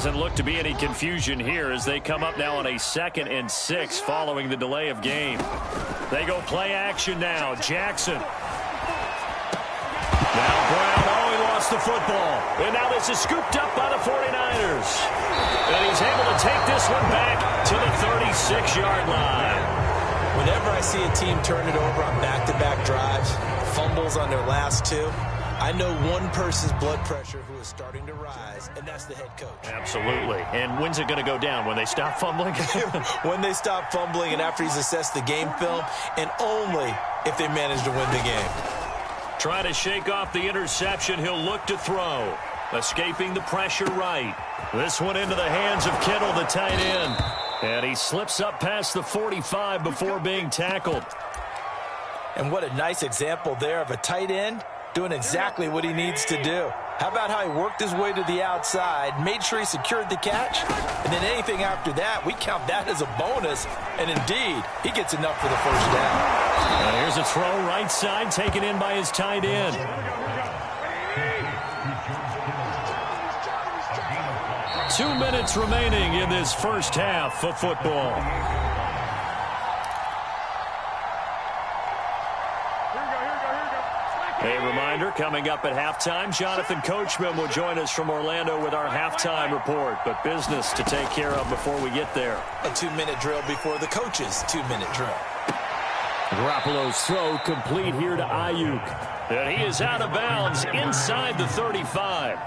Doesn't look to be any confusion here as they come up now on a 2nd and 6 following the delay of game. They go play action now. Jackson. Now Brown. Oh, he lost the football. And now this is scooped up by the 49ers. And he's able to take this one back to the 36-yard line. Whenever I see a team turn it over on back-to-back drives, fumbles on their last two, I know one person's blood pressure who is starting to rise, and that's the head coach. Absolutely. And when's it going to go down? When they stop fumbling? When they stop fumbling and after he's assessed the game film, and only if they manage to win the game. Trying to shake off the interception. He'll look to throw. Escaping the pressure right. This one into the hands of Kittle, the tight end. And he slips up past the 45 before being tackled. And what a nice example there of a tight end doing exactly what he needs to do. How about how he worked his way to the outside, made sure he secured the catch, and then anything after that, we count that as a bonus. And indeed, he gets enough for the first down. And here's a throw right side taken in by his tight end. Two minutes remaining in this first half of football. A reminder, coming up at halftime, Jonathan Coachman will join us from Orlando with our halftime report. But business to take care of before we get there. A 2-minute drill before the coach's 2-minute drill. Garoppolo's throw complete here to Ayuk. And he is out of bounds inside the 35.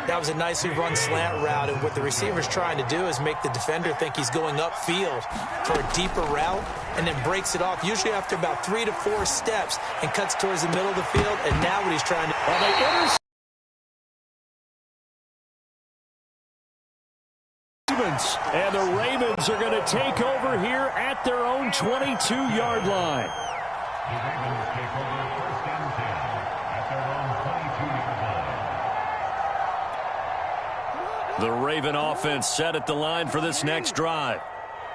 That was a nicely run slant route, and what the receiver's trying to do is make the defender think he's going upfield for a deeper route, and then breaks it off, usually after about 3 to 4 steps, and cuts towards the middle of the field, and now what he's trying to... Well, they and the Ravens are going to take over here at their own 22-yard line. The Raven offense set at the line for this next drive.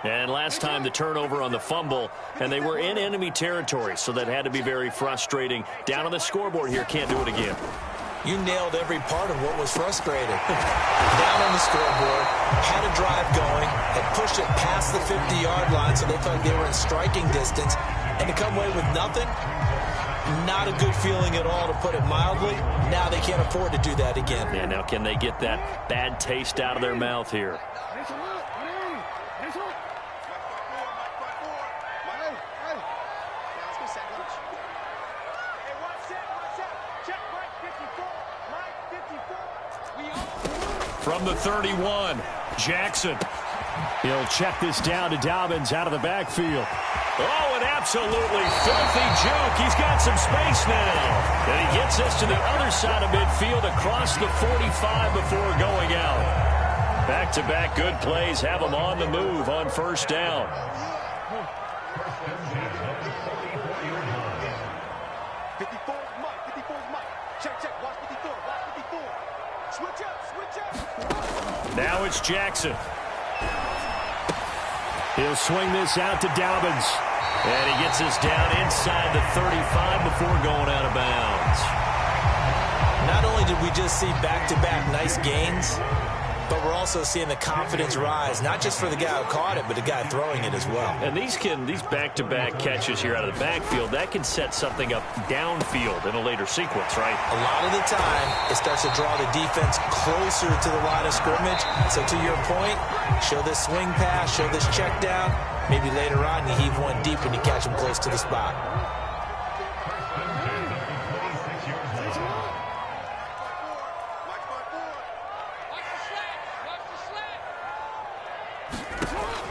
And last time the turnover on the fumble, and they were in enemy territory, so that had to be very frustrating. Down on the scoreboard here, can't do it again. You nailed every part of what was frustrating. Down on the scoreboard, had a drive going, had pushed it past the 50-yard line, so they thought they were in striking distance, and to come away with nothing, not a good feeling at all, to put it mildly. Now they can't afford to do that again. Yeah, now can they get that bad taste out of their mouth here? From the 31, Jackson. He'll check this down to Dobbins out of the backfield. Oh, an absolutely filthy juke. He's got some space now. And he gets us to the other side of midfield across the 45 before going out. Back-to-back good plays have him on the move on first down. Now it's Jackson. He'll swing this out to Dobbins. And he gets us down inside the 35 before going out of bounds. Not only did we just see back-to-back nice gains, but we're also seeing the confidence rise, not just for the guy who caught it, but the guy throwing it as well. And these back-to-back catches here out of the backfield, that can set something up downfield in a later sequence, right? A lot of the time, it starts to draw the defense closer to the line of scrimmage. So to your point, show this swing pass, show this check down. Maybe later on, you heave one deep and you catch him close to the spot.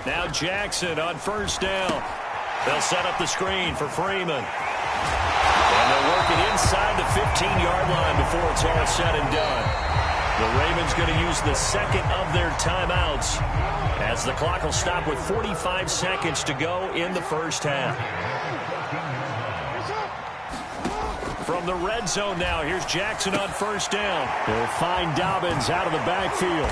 Now Jackson on first down. They'll set up the screen for Freeman. And they'll work it inside the 15-yard line before it's all said and done. The Ravens going to use the second of their timeouts as the clock will stop with 45 seconds to go in the first half. From the red zone now, here's Jackson on first down. They'll find Dobbins out of the backfield.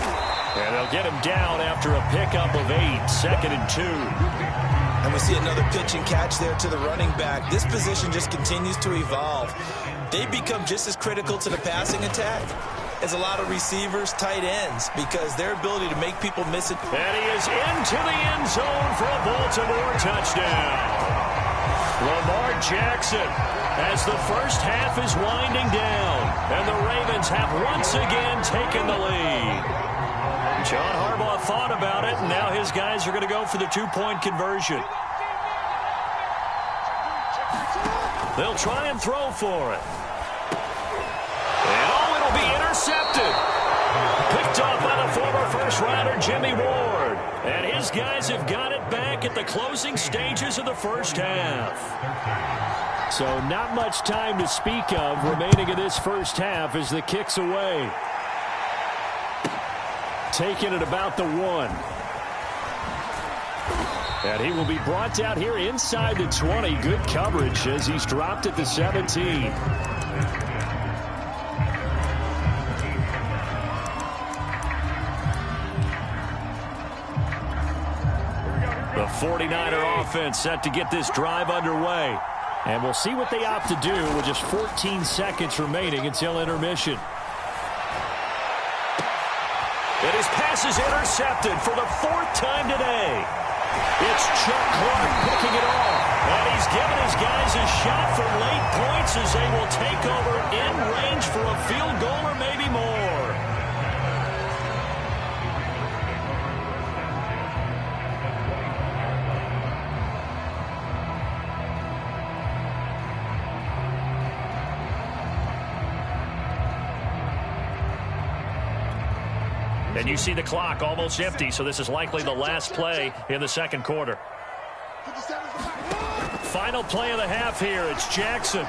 And they'll get him down after a pickup of 8, 2nd and 2. And we see another pitch and catch there to the running back. This position just continues to evolve. They become just as critical to the passing attack is a lot of receivers, tight ends, because their ability to make people miss it. And he is into the end zone for a Baltimore touchdown. Lamar Jackson, as the first half is winding down, and the Ravens have once again taken the lead. John Harbaugh thought about it, and now his guys are going to go for the two-point conversion. They'll try and throw for it. And it'll be intercepted. Picked off by the former first-rounder Jimmy Ward. And his guys have got it back at the closing stages of the first half. So not much time to speak of remaining in this first half as the kick's away. Taking it about the 1. And he will be brought down here inside the 20. Good coverage as he's dropped at the 17. The 49er offense set to get this drive underway. And we'll see what they opt to do with just 14 seconds remaining until intermission. And his pass is intercepted for the 4th time today. It's Chuck Clark picking it off. And he's given his guys a shot for late points as they will take over in range for a field goal or maybe more. And you see the clock almost empty, so this is likely the last play in the second quarter. Final play of the half here. It's Jackson.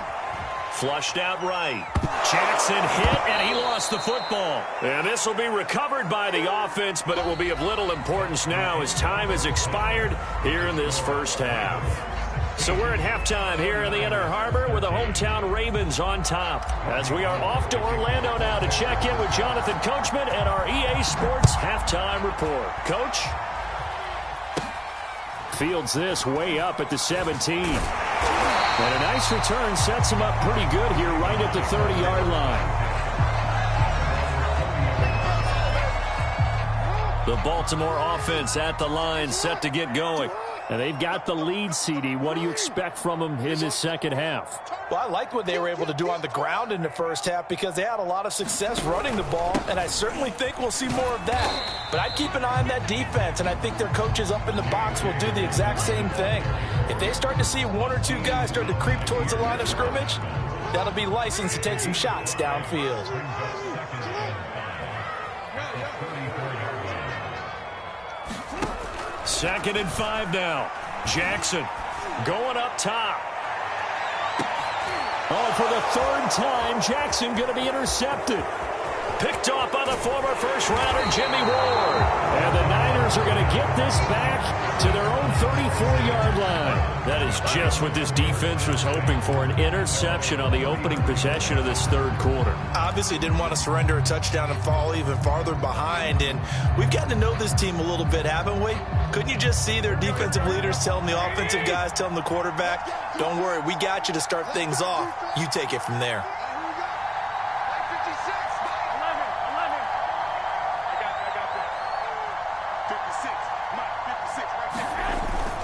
Flushed out right. Jackson hit, and he lost the football. And this will be recovered by the offense, but it will be of little importance now as time has expired here in this first half. So we're at halftime here in the Inner Harbor with the hometown Ravens on top. As we are off to Orlando now to check in with Jonathan Coachman and our EA Sports halftime report. Coach? Fields this way up at the 17. And a nice return sets him up pretty good here right at the 30-yard line. The Baltimore offense at the line set to get going. And they've got the lead, CD. What do you expect from them in this second half? Well, I liked what they were able to do on the ground in the first half because they had a lot of success running the ball, and I certainly think we'll see more of that. But I'd keep an eye on that defense, and I think their coaches up in the box will do the exact same thing. If they start to see 1 or 2 guys start to creep towards the line of scrimmage, that'll be licensed to take some shots downfield. Second and 5 now. Jackson going up top. Oh, for the 3rd time, Jackson going to be intercepted. Picked off by the former first-rounder Jimmy Ward. And the Niners are going to get this back to their own 34-yard line. That is just what this defense was hoping for, an interception on the opening possession of this 3rd quarter. Obviously didn't want to surrender a touchdown and fall even farther behind. And we've gotten to know this team a little bit, haven't we? Couldn't you just see their defensive leaders telling the offensive guys, telling the quarterback, don't worry, we got you to start things off. You take it from there.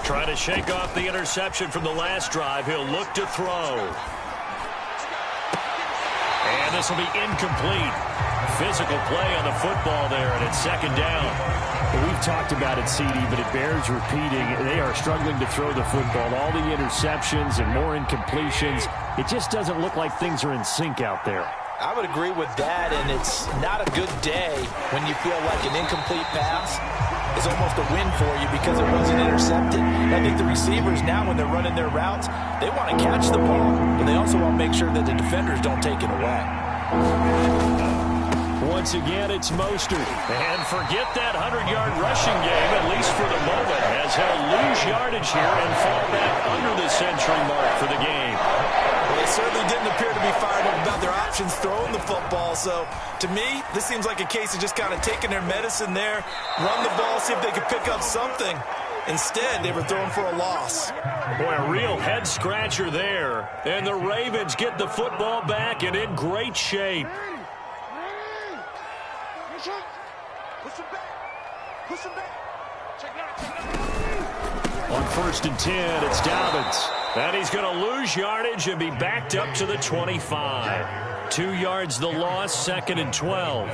Trying to shake off the interception from the last drive. He'll look to throw. And this will be incomplete. Physical play on the football there, and it's 2nd down. We've talked about it, CD, but it bears repeating. They are struggling to throw the football. All the interceptions and more incompletions. It just doesn't look like things are in sync out there. I would agree with that, and it's not a good day when you feel like an incomplete pass is almost a win for you because it wasn't intercepted. And I think the receivers now, when they're running their routes, they want to catch the ball, but they also want to make sure that the defenders don't take it away. Once again, it's Mostert. And forget that 100-yard rushing game, at least for the moment, as he'll lose yardage here and fall back under the century mark for the game. Well, they certainly didn't appear to be fired up about their options throwing the football. So, to me, this seems like a case of just kind of taking their medicine there, run the ball, see if they could pick up something. Instead, they were throwing for a loss. Boy, a real head-scratcher there. And the Ravens get the football back and in great shape. On 1st and 10, it's Dobbins. And he's going to lose yardage and be backed up to the 25. 2 yards the loss, 2nd and 12.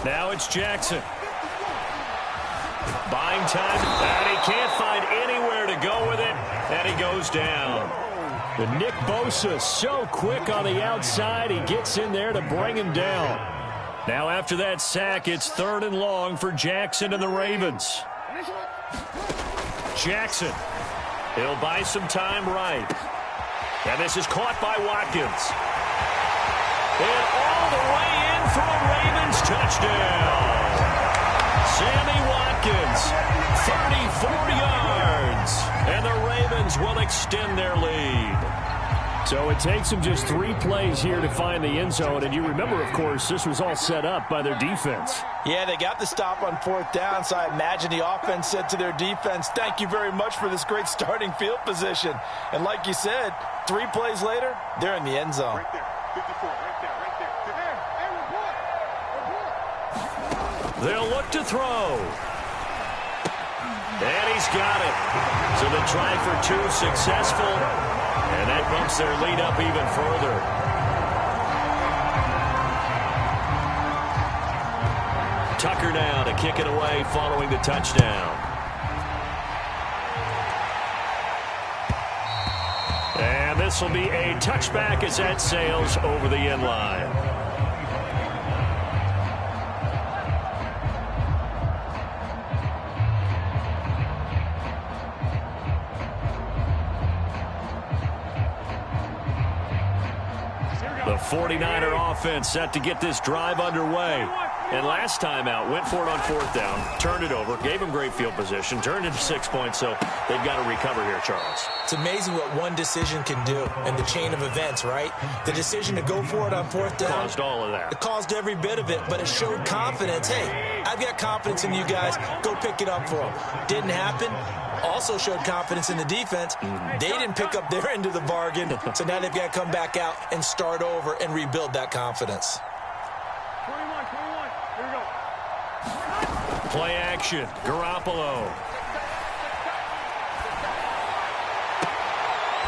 Now it's Jackson. Buying time, and he can't find anywhere to go with it, and he goes down. But Nick Bosa so quick on the outside, he gets in there to bring him down. Now after that sack, it's 3rd and long for Jackson and the Ravens. Jackson, he'll buy some time right. And this is caught by Watkins. And all the way in for a Ravens touchdown. Sammy Watkins, 34 yards. And the Ravens will extend their lead. So it takes them just 3 plays here to find the end zone. And you remember, of course, this was all set up by their defense. Yeah, they got the stop on 4th down, so I imagine the offense said to their defense, thank you very much for this great starting field position. And like you said, 3 plays later, they're in the end zone. Right there, 54, right there, right there. They'll look to throw. And he's got it. So the try for 2 successful. And that bumps their lead up even further. Tucker now to kick it away following the touchdown. And this will be a touchback as that sails over the end line. The 49er offense set to get this drive underway. And last time out, went for it on 4th down, turned it over, gave them great field position, turned into 6 points, so they've got to recover here, Charles. It's amazing what one decision can do in the chain of events, right? The decision to go for it on 4th down. Caused all of that. It caused every bit of it, but it showed confidence. Hey, I've got confidence in you guys. Go pick it up for them. Didn't happen. Also showed confidence in the defense. They didn't pick up their end of the bargain, so now they've got to come back out and start over and rebuild that confidence. 21, here we go. Play action, Garoppolo.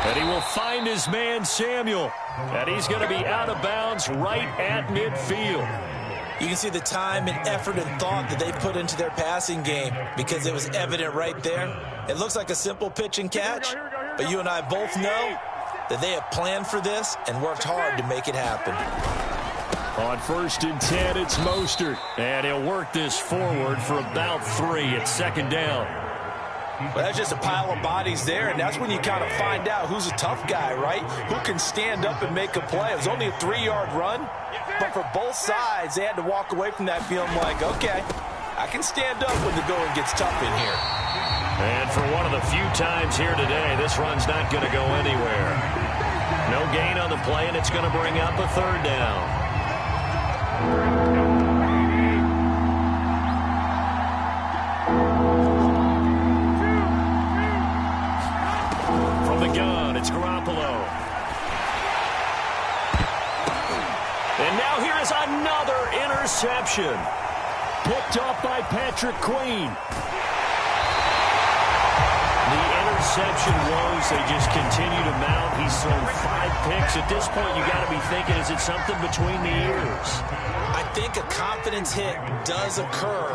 And he will find his man, Samuel. And he's going to be out of bounds right at midfield. You can see the time and effort and thought that they put into their passing game because it was evident right there. It looks like a simple pitch and catch, but you and I both know that they have planned for this and worked hard to make it happen. On 1st and 10, it's Mostert. And he'll work this forward for about 3 at 2nd down. Well, that's just a pile of bodies there, and that's when you kind of find out who's a tough guy, right? Who can stand up and make a play. It was only a 3-yard run, but for both sides, they had to walk away from that feeling like, okay, I can stand up when the going gets tough in here. And for one of the few times here today, this run's not going to go anywhere. No gain on the play, and it's going to bring up a 3rd down. From the gun, it's Garoppolo. And now here is another interception. Picked off by Patrick Queen. The interception woes, they just continue to mount. He's thrown 5 picks. At this point, you got to be thinking, is it something between the ears? I think a confidence hit does occur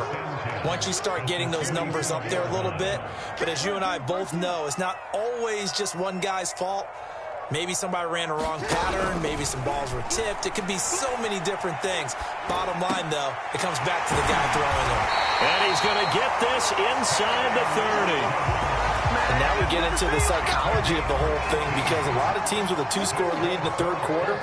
once you start getting those numbers up there a little bit. But as you and I both know, it's not always just one guy's fault. Maybe somebody ran a wrong pattern. Maybe some balls were tipped. It could be so many different things. Bottom line, though, it comes back to the guy throwing them. And he's going to get this inside the 30. And now we get into the psychology of the whole thing, because a lot of teams with a 2-score lead in the 3rd quarter,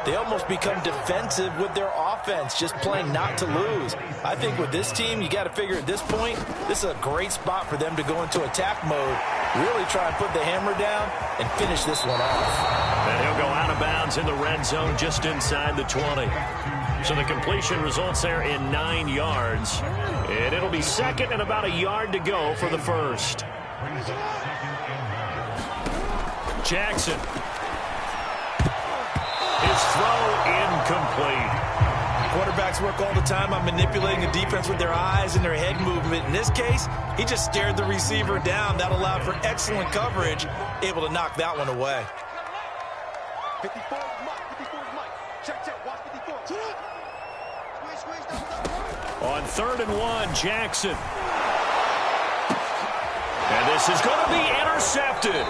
they almost become defensive with their offense, just playing not to lose. I think with this team, you got to figure at this point, this is a great spot for them to go into attack mode, really try and put the hammer down and finish this one off. And he'll go out of bounds in the red zone just inside the 20. So the completion results there in 9 yards. And it'll be 2nd and about a yard to go for the 1st. Jackson. His throw incomplete. Quarterbacks work all the time on manipulating a defense with their eyes and their head movement. In this case, he just stared the receiver down. That allowed for excellent coverage, able to knock that one away. 54 is Mike. 54 is Mike. Check. Watch 54. On 3rd and 1, Jackson. And this is going to be intercepted.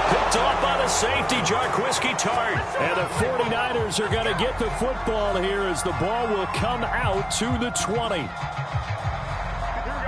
Picked off by the safety, Jarquiski Tart. And the 49ers are going to get the football here as the ball will come out to the 20.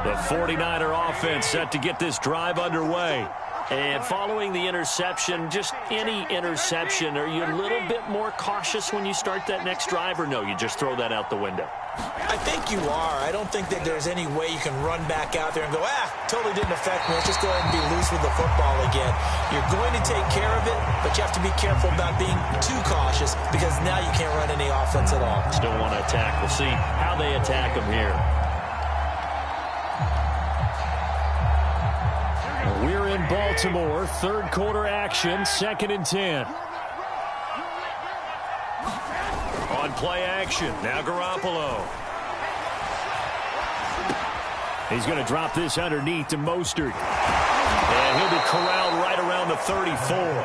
The 49er offense set to get this drive underway. And following the interception, just any interception, are you a little bit more cautious when you start that next drive, or no, you just throw that out the window? I think you are. I don't think that there's any way you can run back out there and go, totally didn't affect me. Let's just go ahead and be loose with the football again. You're going to take care of it, but you have to be careful about being too cautious because now you can't run any offense at all. Still want to attack. We'll see how they attack them here. We're in Baltimore. 3rd quarter action. 2nd and 10. On play action. Now Garoppolo. He's going to drop this underneath to Mostert. And he'll be corralled right around the 34.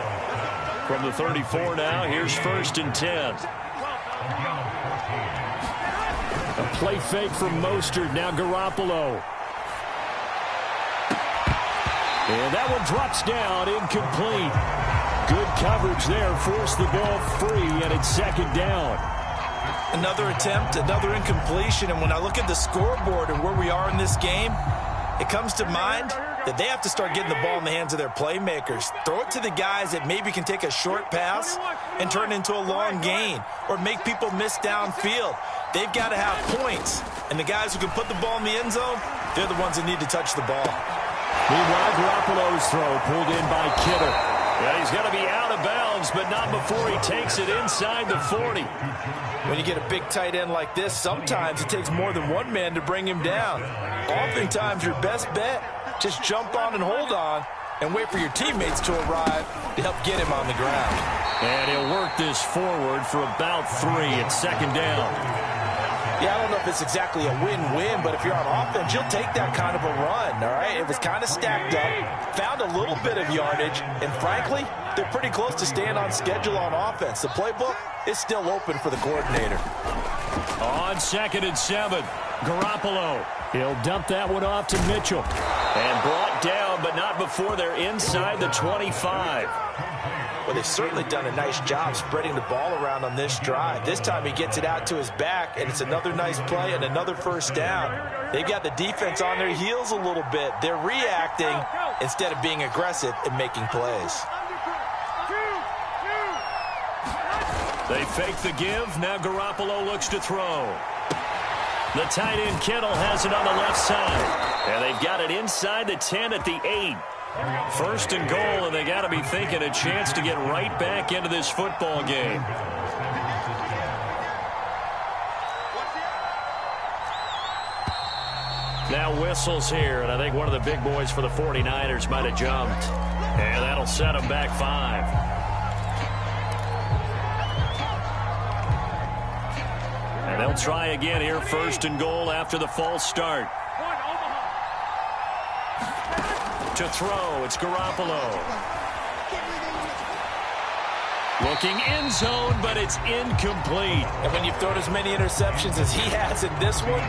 From the 34 now, here's 1st and 10. A play fake from Mostert. Now Garoppolo. And that one drops down, incomplete. Good coverage there, forced the ball free, and it's 2nd down. Another attempt, another incompletion, and when I look at the scoreboard and where we are in this game, it comes to mind that they have to start getting the ball in the hands of their playmakers. Throw it to the guys that maybe can take a short pass and turn it into a long gain or make people miss downfield. They've got to have points, and the guys who can put the ball in the end zone, they're the ones that need to touch the ball. Meanwhile, Garoppolo's throw pulled in by Kittle. Yeah, he's got to be out of bounds, but not before he takes it inside the 40. When you get a big tight end like this, sometimes it takes more than one man to bring him down. Oftentimes, your best bet, just jump on and hold on and wait for your teammates to arrive to help get him on the ground. And he'll work this forward for about 3 at 2nd down. Yeah, I don't know if it's exactly a win-win, but if you're on offense, you'll take that kind of a run, all right? It was kind of stacked up, found a little bit of yardage, and frankly, they're pretty close to staying on schedule on offense. The playbook is still open for the coordinator. On 2nd and 7, Garoppolo. He'll dump that one off to Mitchell. And brought down, but not before they're inside the 25. Well, they've certainly done a nice job spreading the ball around on this drive. This time he gets it out to his back, and it's another nice play and another 1st down. They've got the defense on their heels a little bit. They're reacting instead of being aggressive and making plays. They fake the give. Now Garoppolo looks to throw. The tight end Kittle has it on the left side. And they've got it inside the 10 at the 8. 1st and goal, and they got to be thinking a chance to get right back into this football game. Now whistles here, and I think one of the big boys for the 49ers might have jumped. And that'll set them back 5. And they'll try again here, 1st and goal after the false start. To throw, it's Garoppolo. Looking end zone, but it's incomplete. And when you've thrown as many interceptions as he has in this one,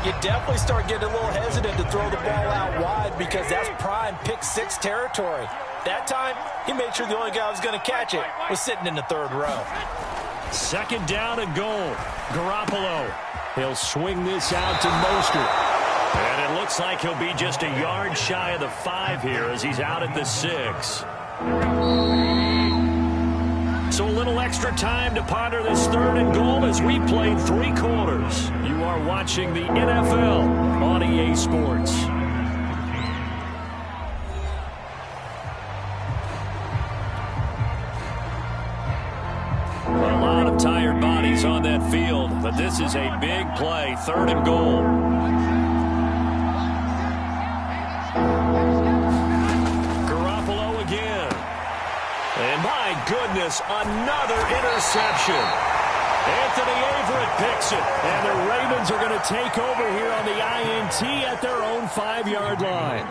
you definitely start getting a little hesitant to throw the ball out wide because that's prime pick 6 territory. That time, he made sure the only guy who was going to catch it was sitting in the 3rd row. 2nd down and goal. Garoppolo. He'll swing this out to Mostert. And it looks like he'll be just a yard shy of the 5 here as he's out at the 6. So a little extra time to ponder this 3rd and goal as we played 3 quarters. You are watching the NFL on EA Sports. A lot of tired bodies on that field, but this is a big play, 3rd and goal. this. Another interception. Anthony Averett picks it, and the Ravens are going to take over here on the INT at their own 5-yard line.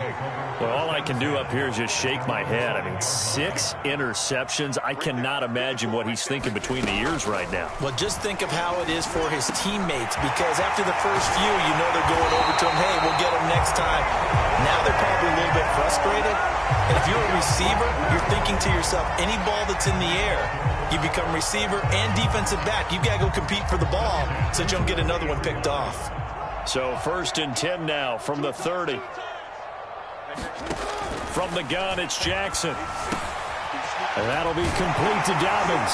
Well, all I can do up here is just shake my head. I mean, 6 interceptions. I cannot imagine what he's thinking between the ears right now. Well, just think of how it is for his teammates, because after the first few, you know they're going over to him, hey, we'll get him next time. Now they're probably a little bit frustrated. And if you're a receiver, you're thinking to yourself, any ball that's in the air, you become receiver and defensive back. You've got to go compete for the ball so that you don't get another one picked off. So 1st and 10 now from the 30. From the gun, it's Jackson. And that'll be complete to Dobbins.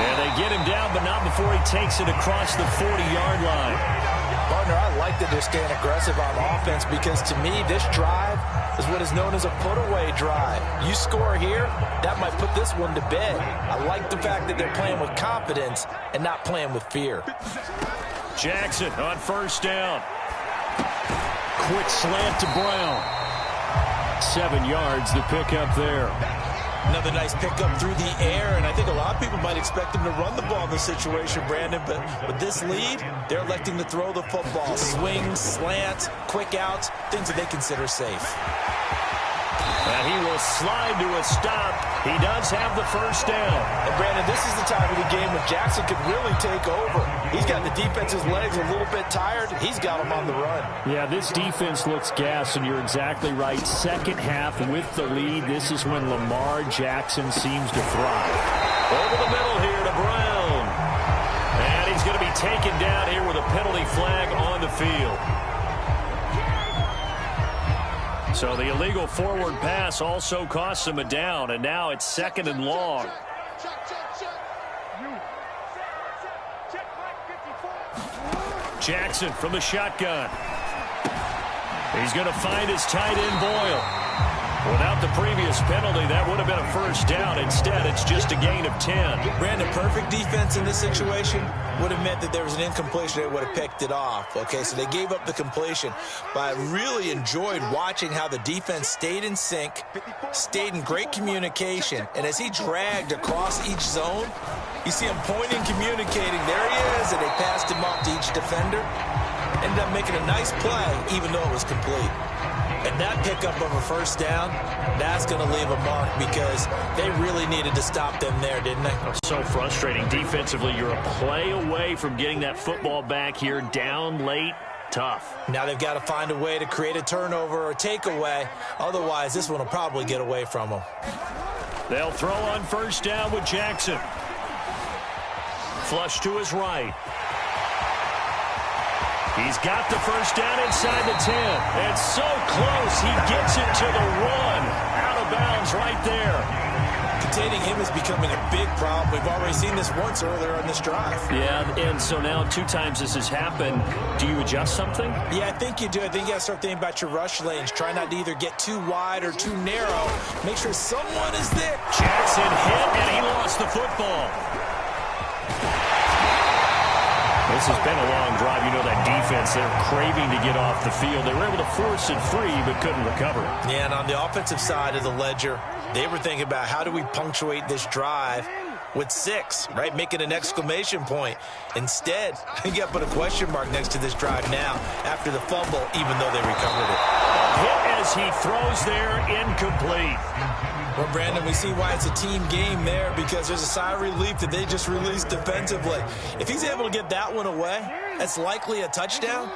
And they get him down, but not before he takes it across the 40-yard line. Partner, I like that they're staying aggressive on offense, because to me, this drive is what is known as a put-away drive. You score here, that might put this one to bed. I like the fact that they're playing with confidence and not playing with fear. Jackson on 1st down. Quick slant to Brown. 7 yards, the pickup there. Another nice pickup through the air, and I think a lot of people might expect them to run the ball in this situation, Brandon, but with this lead, they're electing to throw the football. Swings, slants, quick outs, things that they consider safe. And he will slide to a stop. He does have the 1st down. And Brandon, this is the time of the game when Jackson could really take over. He's got the defense's legs a little bit tired. He's got them on the run. Yeah, this defense looks gassed, and you're exactly right. Second half with the lead, this is when Lamar Jackson seems to thrive. Over the middle here to Brown. And he's going to be taken down here with a penalty flag on the field. So the illegal forward pass also costs him a down, and now it's 2nd and long. Jackson from the shotgun. He's going to find his tight end Boyle. Without the previous penalty, that would have been a 1st down. Instead, it's just a gain of 10. Brandon, perfect defense in this situation would have meant that there was an incompletion. They would have picked it off. Okay, so they gave up the completion. But I really enjoyed watching how the defense stayed in sync, stayed in great communication. And as he dragged across each zone, you see him pointing, communicating. There he is, and they passed him off to each defender. Ended up making a nice play, even though it was complete. And that pickup of a 1st down, that's going to leave a mark, because they really needed to stop them there, didn't they? So frustrating. Defensively, you're a play away from getting that football back here, down late. Tough. Now they've got to find a way to create a turnover or takeaway. Otherwise, this one will probably get away from them. They'll throw on 1st down with Jackson. Flush to his right. He's got the 1st down inside the 10. And so close, he gets it to the 1. Out of bounds right there. Containing him is becoming a big problem. We've already seen this once earlier on this drive. Yeah, and so now 2 times this has happened. Do you adjust something? Yeah, I think you do. I think you got to start thinking about your rush lanes. Try not to either get too wide or too narrow. Make sure someone is there. Jackson hit, and he lost the football. This has been a long drive. You know that defense, they're craving to get off the field. They were able to force it free, but couldn't recover. Yeah, and on the offensive side of the ledger, they were thinking about how do we punctuate this drive with 6, right? Making an exclamation point. Instead, you got to put a question mark next to this drive now after the fumble, even though they recovered it. Hit as he throws there, incomplete. Well, Brandon, we see why it's a team game there, because there's a sigh of relief that they just released defensively. If he's able to get that one away, that's likely a touchdown.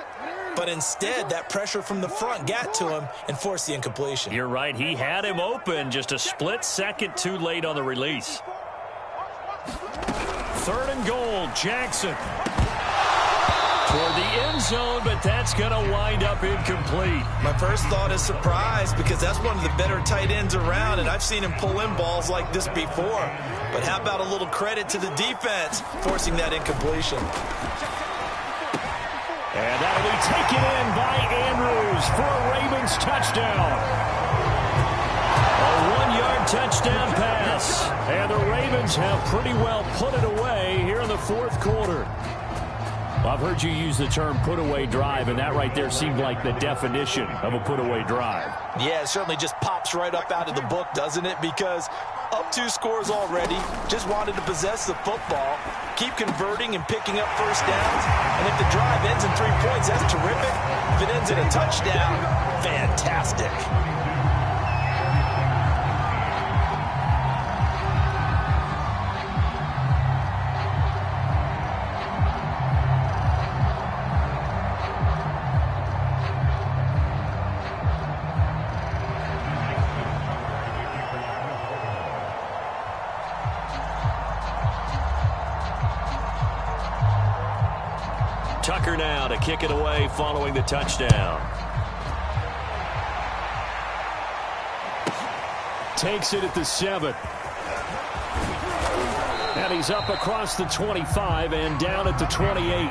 But instead, that pressure from the front got to him and forced the incompletion. You're right. He had him open, just a split second too late on the release. 3rd and goal, Jackson. Toward the end zone, but that's going to wind up incomplete. My first thought is surprise, because that's one of the better tight ends around, and I've seen him pull in balls like this before. But how about a little credit to the defense forcing that incompletion? And that'll be taken in by Andrews for a Ravens touchdown. A 1-yard touchdown pass. And the Ravens have pretty well put it away here in the 4th quarter. Well, I've heard you use the term put-away drive, and that right there seemed like the definition of a put-away drive. Yeah, it certainly just pops right up out of the book, doesn't it? Because Up 2 scores already. Just wanted to possess the football, keep converting and picking up first downs. And if the drive ends in 3 points, that's terrific. If it ends in a touchdown, fantastic. Tucker now to kick it away following the touchdown. Takes it at the 7. And he's up across the 25 and down at the 28.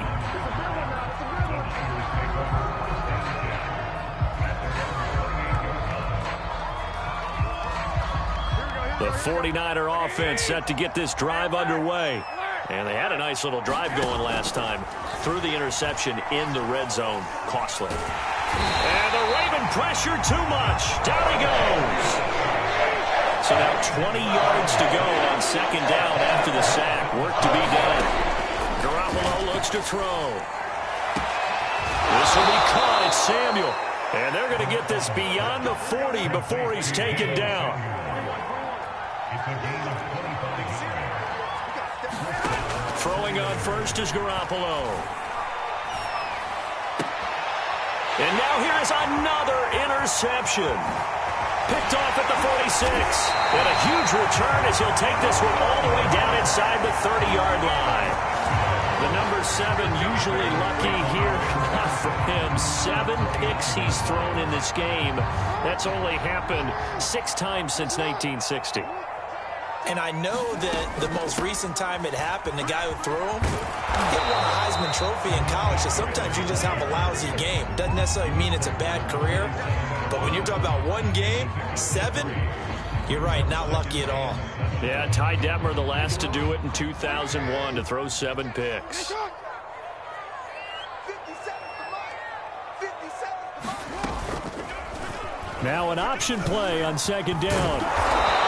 The 49er offense set to get this drive underway. And they had a nice little drive going last time. Threw the interception in the red zone. Costly. And the Raven pressure too much. Down he goes. So now 20 yards to go on second down after the sack. Work to be done. Garoppolo looks to throw. This will be caught. It's Samuel. And they're going to get this beyond the 40 before he's taken down. Throwing on first is Garoppolo. And now here is another interception. Picked off at the 46. And a huge return as he'll take this one all the way down inside the 30-yard line. The number 7 usually lucky here. Not for him. 7 picks he's thrown in this game. That's only happened 6 times since 1960. And I know that the most recent time it happened, the guy who threw him, he won a Heisman Trophy in college, so sometimes you just have a lousy game. Doesn't necessarily mean it's a bad career, but when you're talking about one game, 7, you're right, not lucky at all. Yeah, Ty Detmer, the last to do it in 2001, to throw 7 picks. Now an option play on second down.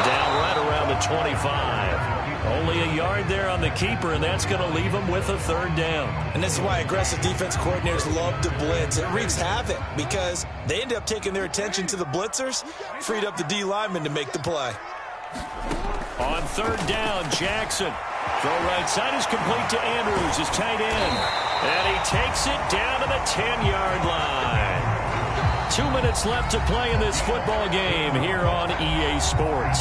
Down right around the 25. Only a yard there on the keeper, and that's going to leave him with a 3rd down. And this is why aggressive defense coordinators love to blitz. It wreaks havoc because they end up taking their attention to the blitzers, freed up the D lineman to make the play. On 3rd down, Jackson. Throw right side is complete to Andrews, his tight end. And he takes it down to the 10-yard line. 2 minutes left to play in this football game here on EA Sports.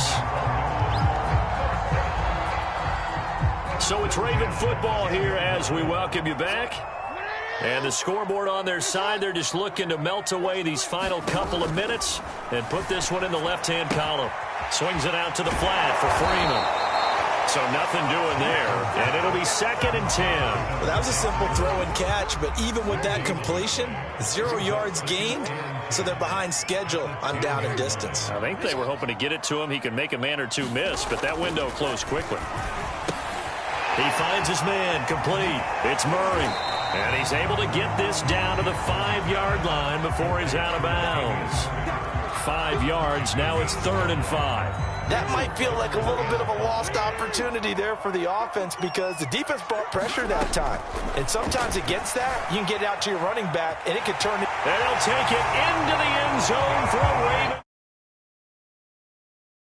So it's Raven football here as we welcome you back. And the scoreboard on their side, they're just looking to melt away these final couple of minutes and put this one in the left-hand column. Swings it out to the flat for Freeman. So nothing doing there, and it'll be 2nd and 10. Well, that was a simple throw and catch, but even with that completion, 0 yards gained, so they're behind schedule on down and distance. I think they were hoping to get it to him. He could make a man or two miss, but that window closed quickly. He finds his man complete. It's Murray, and he's able to get this down to the 5-yard line before he's out of bounds. 5 yards, now it's 3rd and 5. That might feel like a little bit of a lost opportunity there for the offense because the defense brought pressure that time. And sometimes against that, you can get out to your running back, and it could turn it. And he'll take it into the end zone for a Raven.